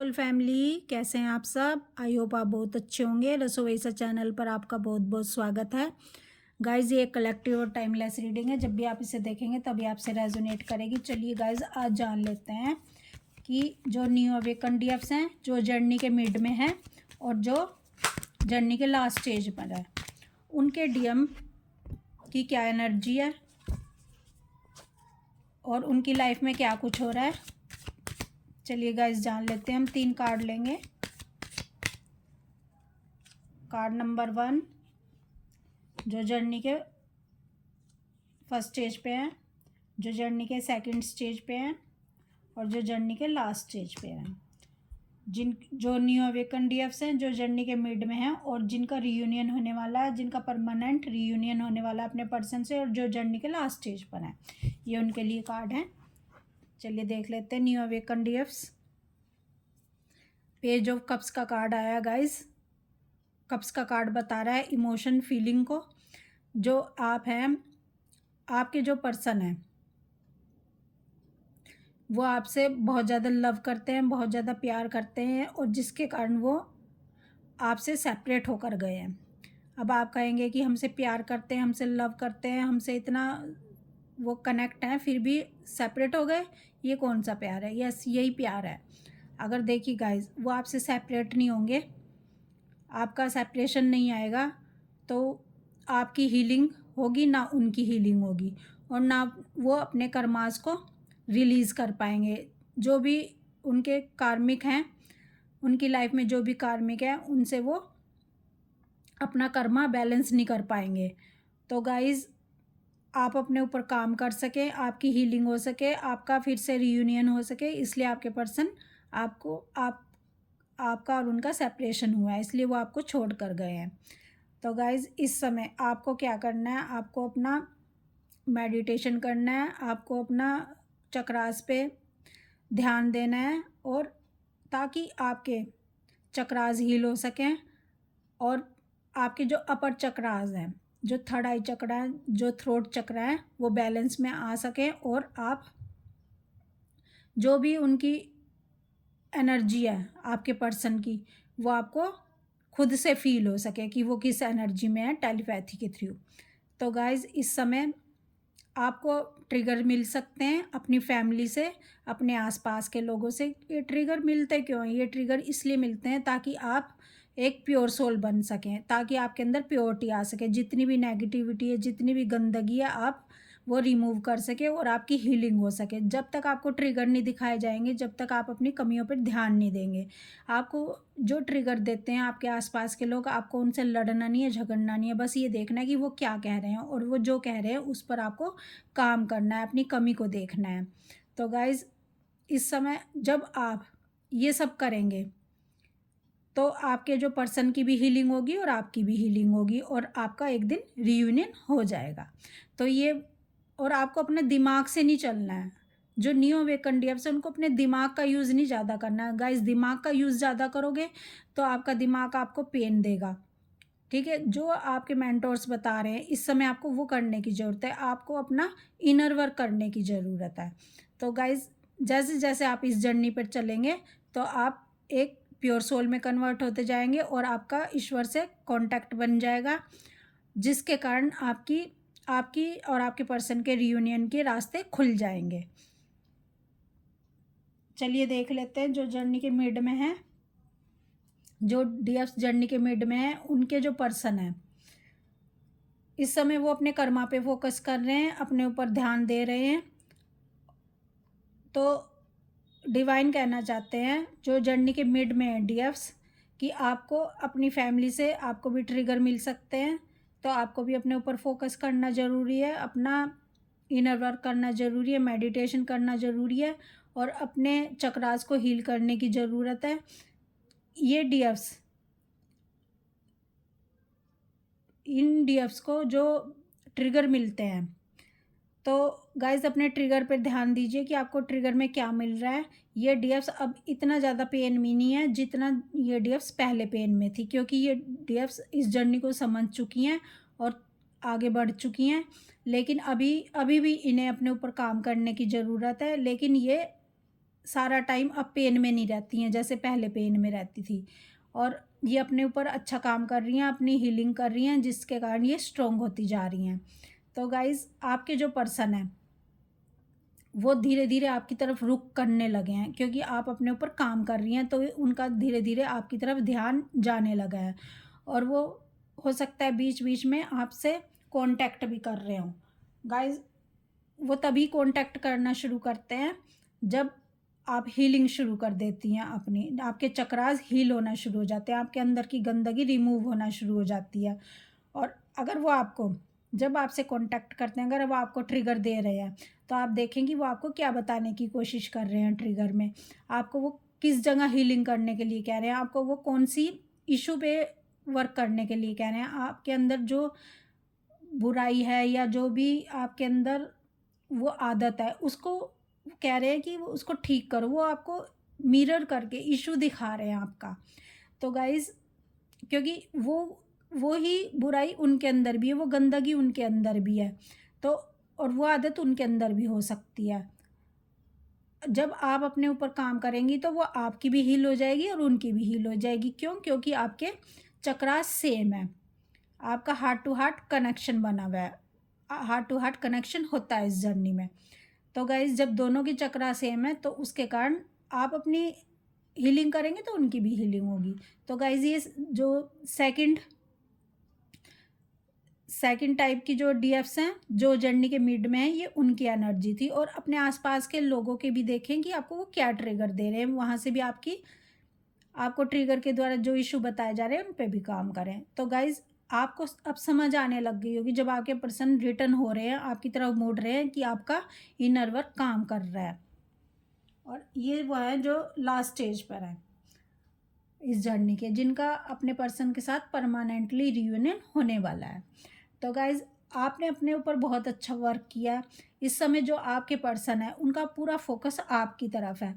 Full family कैसे हैं आप सब। आई होप आप बहुत अच्छे होंगे। रसोईसा चैनल पर आपका बहुत बहुत स्वागत है। गाइज ये एक कलेक्टिव और टाइमलेस रीडिंग है। जब भी आप इसे देखेंगे तभी आपसे रेजोनेट करेगी। चलिए गाइज आज जान लेते हैं कि जो न्यू अवेकन डीएफ्स हैं जो जर्नी के मिड में हैं और जो जर्नी के लास्ट स्टेज पर है उनके डीएम की क्या एनर्जी है और उनकी लाइफ में क्या कुछ हो रहा है। चलिए गाइस जान लेते हैं। हम 3 कार्ड लेंगे। कार्ड नंबर 1 जो जर्नी के फर्स्ट स्टेज पे हैं, जो जर्नी के सेकंड स्टेज पे हैं और जो जर्नी के लास्ट स्टेज पे हैं। जो न्यू अवेकन डीएफ्स हैं जो जर्नी के मिड में हैं और जिनका रीयूनियन होने वाला है, जिनका परमानेंट रीयूनियन होने वाला है अपने पर्सन से, और जो जर्नी के लास्ट स्टेज पर हैं, ये उनके लिए कार्ड हैं। चलिए देख लेते हैं न्यू अवेकन डीएफ्स। पेज ऑफ कप्स का कार्ड आया गाइस। कप्स का कार्ड बता रहा है इमोशन फीलिंग को। जो आप हैं, आपके जो पर्सन हैं वो आपसे बहुत ज़्यादा लव करते हैं, बहुत ज़्यादा प्यार करते हैं और जिसके कारण वो आपसे सेपरेट होकर गए हैं। अब आप कहेंगे कि हमसे प्यार करते हैं, हमसे लव करते हैं, हमसे इतना वो कनेक्ट हैं, फिर भी सेपरेट हो गए, ये कौन सा प्यार है। यस यही प्यार है। अगर देखिए गाइस वो आपसे सेपरेट नहीं होंगे, आपका सेपरेशन नहीं आएगा तो आपकी हीलिंग होगी ना उनकी हीलिंग होगी, और ना वो अपने कर्मास को रिलीज़ कर पाएंगे। जो भी उनके कार्मिक हैं, उनकी लाइफ में जो भी कार्मिक है उनसे वो अपना कर्मा बैलेंस नहीं कर पाएंगे। तो गाइज़ आप अपने ऊपर काम कर सकें, आपकी हीलिंग हो सके, आपका फिर से रीयूनियन हो सके, इसलिए आपके पर्सन आपका और उनका सेपरेशन हुआ है, इसलिए वो आपको छोड़ कर गए हैं। तो गाइज़ इस समय आपको क्या करना है, आपको अपना मेडिटेशन करना है, आपको अपना चक्रास पे ध्यान देना है, और ताकि आपके चक्रास हील हो सकें और आपके जो अपर चक्रास हैं, जो थर्ड आई चक्र है, जो थ्रोट चक्र है, वो बैलेंस में आ सकें और आप जो भी उनकी एनर्जी है आपके पर्सन की वो आपको खुद से फील हो सके कि वो किस एनर्जी में है टेलीपैथी के थ्रू। तो गाइज़ इस समय आपको ट्रिगर मिल सकते हैं अपनी फैमिली से, अपने आसपास के लोगों से। ये ट्रिगर मिलते क्यों हैं? ये ट्रिगर इसलिए मिलते हैं ताकि आप एक प्योर सोल बन सकें, ताकि आपके अंदर प्योरिटी आ सके, जितनी भी नेगेटिविटी है, जितनी भी गंदगी है, आप वो रिमूव कर सके और आपकी हीलिंग हो सके। जब तक आपको ट्रिगर नहीं दिखाए जाएंगे, जब तक आप अपनी कमियों पर ध्यान नहीं देंगे, आपको जो ट्रिगर देते हैं आपके आसपास के लोग, आपको उनसे लड़ना नहीं है, झगड़ना नहीं है, बस ये देखना है कि वो क्या कह रहे हैं और वो जो कह रहे हैं उस पर आपको काम करना है, अपनी कमी को देखना है। तो गाइज़ इस समय जब आप ये सब करेंगे तो आपके जो पर्सन की भी हीलिंग होगी और आपकी भी हीलिंग होगी और आपका एक दिन रीयूनियन हो जाएगा। तो ये, और आपको अपने दिमाग से नहीं चलना है। जो न्यू अवेकन डीएफ्स है उनको अपने दिमाग का यूज़ नहीं ज़्यादा करना है। गाइस दिमाग का यूज़ ज़्यादा करोगे तो आपका दिमाग आपको पेन देगा। ठीक है, जो आपके मेंटोर्स बता रहे हैं इस समय आपको वो करने की ज़रूरत है। आपको अपना इनर वर्क करने की ज़रूरत है। तो गाइस जैसे जैसे आप इस जर्नी पर चलेंगे तो आप एक प्योर सोल में कन्वर्ट होते जाएंगे और आपका ईश्वर से कांटेक्ट बन जाएगा, जिसके कारण आपकी आपकी और आपके पर्सन के रियूनियन के रास्ते खुल जाएंगे। चलिए देख लेते हैं जो जर्नी के मिड में है, जो डीएफ्स जर्नी के मिड में है, उनके जो पर्सन है इस समय वो अपने कर्मा पे फोकस कर रहे हैं, अपने ऊपर ध्यान दे रहे हैं। तो डिवाइन कहना चाहते हैं जो जर्नी के मिड में है डीएफ्स, कि आपको अपनी फैमिली से आपको भी ट्रिगर मिल सकते हैं। तो आपको भी अपने ऊपर फोकस करना ज़रूरी है, अपना इनर वर्क करना ज़रूरी है, मेडिटेशन करना ज़रूरी है और अपने चक्रास को हील करने की ज़रूरत है। ये डीएफ्स, इन डीएफ्स को जो ट्रिगर मिलते हैं, तो गाइज़ अपने ट्रिगर पर ध्यान दीजिए कि आपको ट्रिगर में क्या मिल रहा है। ये डीएफ्स अब इतना ज़्यादा पेन में नहीं है जितना ये डीएफ्स पहले पेन में थी, क्योंकि ये डीएफ्स इस जर्नी को समझ चुकी हैं और आगे बढ़ चुकी हैं। लेकिन अभी अभी भी इन्हें अपने ऊपर काम करने की ज़रूरत है। लेकिन ये सारा टाइम अब पेन में नहीं रहती हैं जैसे पहले पेन में रहती थी, और ये अपने ऊपर अच्छा काम कर रही हैं, अपनी हीलिंग कर रही हैं, जिसके कारण ये स्ट्रॉन्ग होती जा रही हैं। तो गाइज़ आपके जो पर्सन हैं वो धीरे-धीरे आपकी तरफ रुख करने लगे हैं, क्योंकि आप अपने ऊपर काम कर रही हैं, तो उनका धीरे-धीरे आपकी तरफ ध्यान जाने लगा है, और वो हो सकता है बीच-बीच में आपसे कॉन्टैक्ट भी कर रहे हों। गाइज़ वो तभी कॉन्टैक्ट करना शुरू करते हैं जब आप हीलिंग शुरू कर देती हैं अपनी, आपके चक्रास हील होना शुरू हो जाते हैं, आपके अंदर की गंदगी रिमूव होना शुरू हो जाती है। और अगर वो आपको जब आपसे कॉन्टैक्ट करते हैं, अगर वो आपको ट्रिगर दे रहे हैं, तो आप देखेंगी वो आपको क्या बताने की कोशिश कर रहे हैं ट्रिगर में। आपको वो किस जगह हीलिंग करने के लिए कह रहे हैं, आपको वो कौन-सी इश्यू पे वर्क करने के लिए कह रहे हैं, आपके अंदर जो बुराई है या जो भी आपके अंदर वो आदत है, उसको कह रहे हैं कि वो उसको ठीक करो। वो आपको मिरर करके इश्यू दिखा रहे हैं आपका। तो गाइज़ क्योंकि वो ही बुराई उनके अंदर भी है, वो गंदगी उनके अंदर भी है। तो और वो आदत उनके अंदर भी हो सकती है। जब आप अपने ऊपर काम करेंगी तो वो आपकी भी हील हो जाएगी और उनकी भी हील हो जाएगी। क्यों? क्योंकि आपके चक्रास सेम है। आपका हार्ट टू हार्ट कनेक्शन बना हुआ है। हार्ट टू हार्ट कनेक्शन होता है इस जर्नी में। तो गाइज़ जब दोनों की चक्रा सेम है तो उसके कारण आप अपनी हीलिंग करेंगे तो उनकी भी हीलिंग होगी। तो गाइज़ ये जो सेकंड सेकंड टाइप की जो डीएफ्स हैं, जो जर्नी के मिड में हैं, ये उनकी एनर्जी थी। और अपने आसपास के लोगों के भी देखें कि आपको वो क्या ट्रिगर दे रहे हैं, वहाँ से भी आपको ट्रिगर के द्वारा जो इशू बताए जा रहे हैं उन पे भी काम करें। तो गाइज़ आपको अब समझ आने लग गई होगी, जब आपके पर्सन रिटर्न हो रहे हैं, आपकी तरफ मुड़ रहे हैं, कि आपका इनर वर्क काम कर रहा है। और ये वो है जो लास्ट स्टेज पर है इस जर्नी के, जिनका अपने पर्सन के साथ परमानेंटली रियूनियन होने वाला है। तो गाइज़ आपने अपने ऊपर बहुत अच्छा वर्क किया। इस समय जो आपके पर्सन है उनका पूरा फोकस आपकी तरफ है।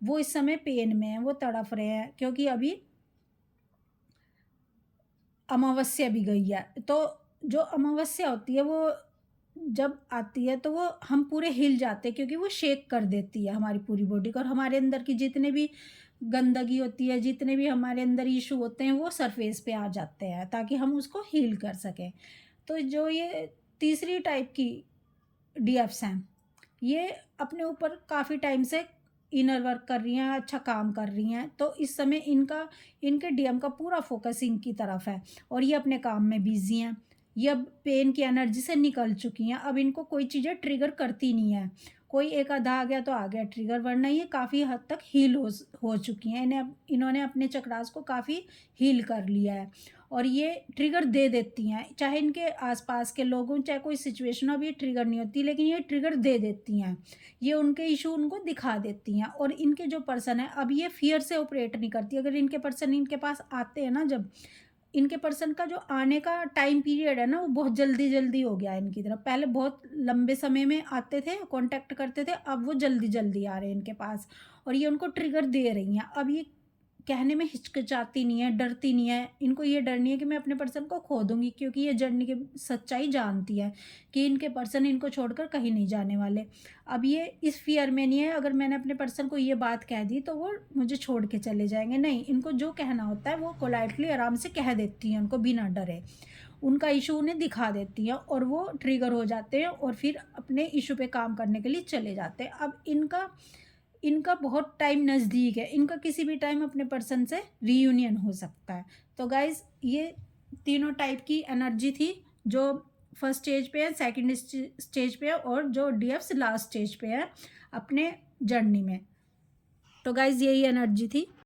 वो इस समय पेन में है, वो तड़फ रहे हैं, क्योंकि अभी अमावस्या भी गई है। तो जो अमावस्या होती है वो जब आती है तो वो हम पूरे हिल जाते हैं, क्योंकि वो शेक कर देती है हमारी पूरी बॉडी को, और हमारे अंदर की जितने भी गंदगी होती है, जितने भी हमारे अंदर इशू होते हैं, वो सरफेस पे आ जाते हैं ताकि हम उसको हील कर सकें। तो जो ये तीसरी टाइप की डीएफ्स हैं, ये अपने ऊपर काफ़ी टाइम से इनर वर्क कर रही हैं, अच्छा काम कर रही हैं। तो इस समय इनके डीएम का पूरा फोकस इनकी तरफ है, और ये अपने काम में बिज़ी हैं। ये अब पेन की एनर्जी से निकल चुकी हैं, अब इनको कोई चीज़ें ट्रिगर करती नहीं है। कोई एक आधा आ गया तो आ गया ट्रिगर, वरना ये काफ़ी हद तक हील हो चुकी हैं। इन्होंने अपने चक्रास को काफ़ी हील कर लिया है, और ये ट्रिगर दे देती हैं, चाहे इनके आसपास के लोग हों, चाहे कोई सिचुएशन हो, अब ये ट्रिगर नहीं होती, लेकिन ये ट्रिगर दे देती हैं। ये उनके इशू उनको दिखा देती हैं, और इनके जो पर्सन है अब ये फियर से ऑपरेट नहीं करती। अगर इनके पर्सन इनके पास आते हैं ना, जब इनके पर्सन का जो आने का टाइम पीरियड है ना, वो बहुत जल्दी जल्दी हो गया है इनकी तरफ। पहले बहुत लंबे समय में आते थे, कांटेक्ट करते थे, अब वो जल्दी जल्दी आ रहे हैं इनके पास, और ये उनको ट्रिगर दे रही हैं। अब ये कहने में हिचकिचाती नहीं है, डरती नहीं है। इनको ये डर नहीं है कि मैं अपने पर्सन को खो दूँगी, क्योंकि ये जर्नी की सच्चाई जानती है कि इनके पर्सन इनको छोड़कर कहीं नहीं जाने वाले। अब ये इस फ़ियर में नहीं है, अगर मैंने अपने पर्सन को ये बात कह दी तो वो मुझे छोड़ के चले जाएँगे। नहीं, इनको जो कहना होता है वो पोलाइटली आराम से कह देती हैं उनको, बिना डरे। उनका इश्यू उन्हें दिखा देती हैं, और वो ट्रिगर हो जाते हैं, और फिर अपने इश्यू पे काम करने के लिए चले जाते हैं। अब इनका इनका बहुत टाइम नज़दीक है, इनका किसी भी टाइम अपने पर्सन से रीयूनियन हो सकता है। तो गाइज़ ये तीनों टाइप की एनर्जी थी, जो फर्स्ट स्टेज पे है, सेकंड स्टेज पे है, और जो डीएफ्स लास्ट स्टेज पे है अपने जर्नी में। तो गाइज़ यही एनर्जी थी।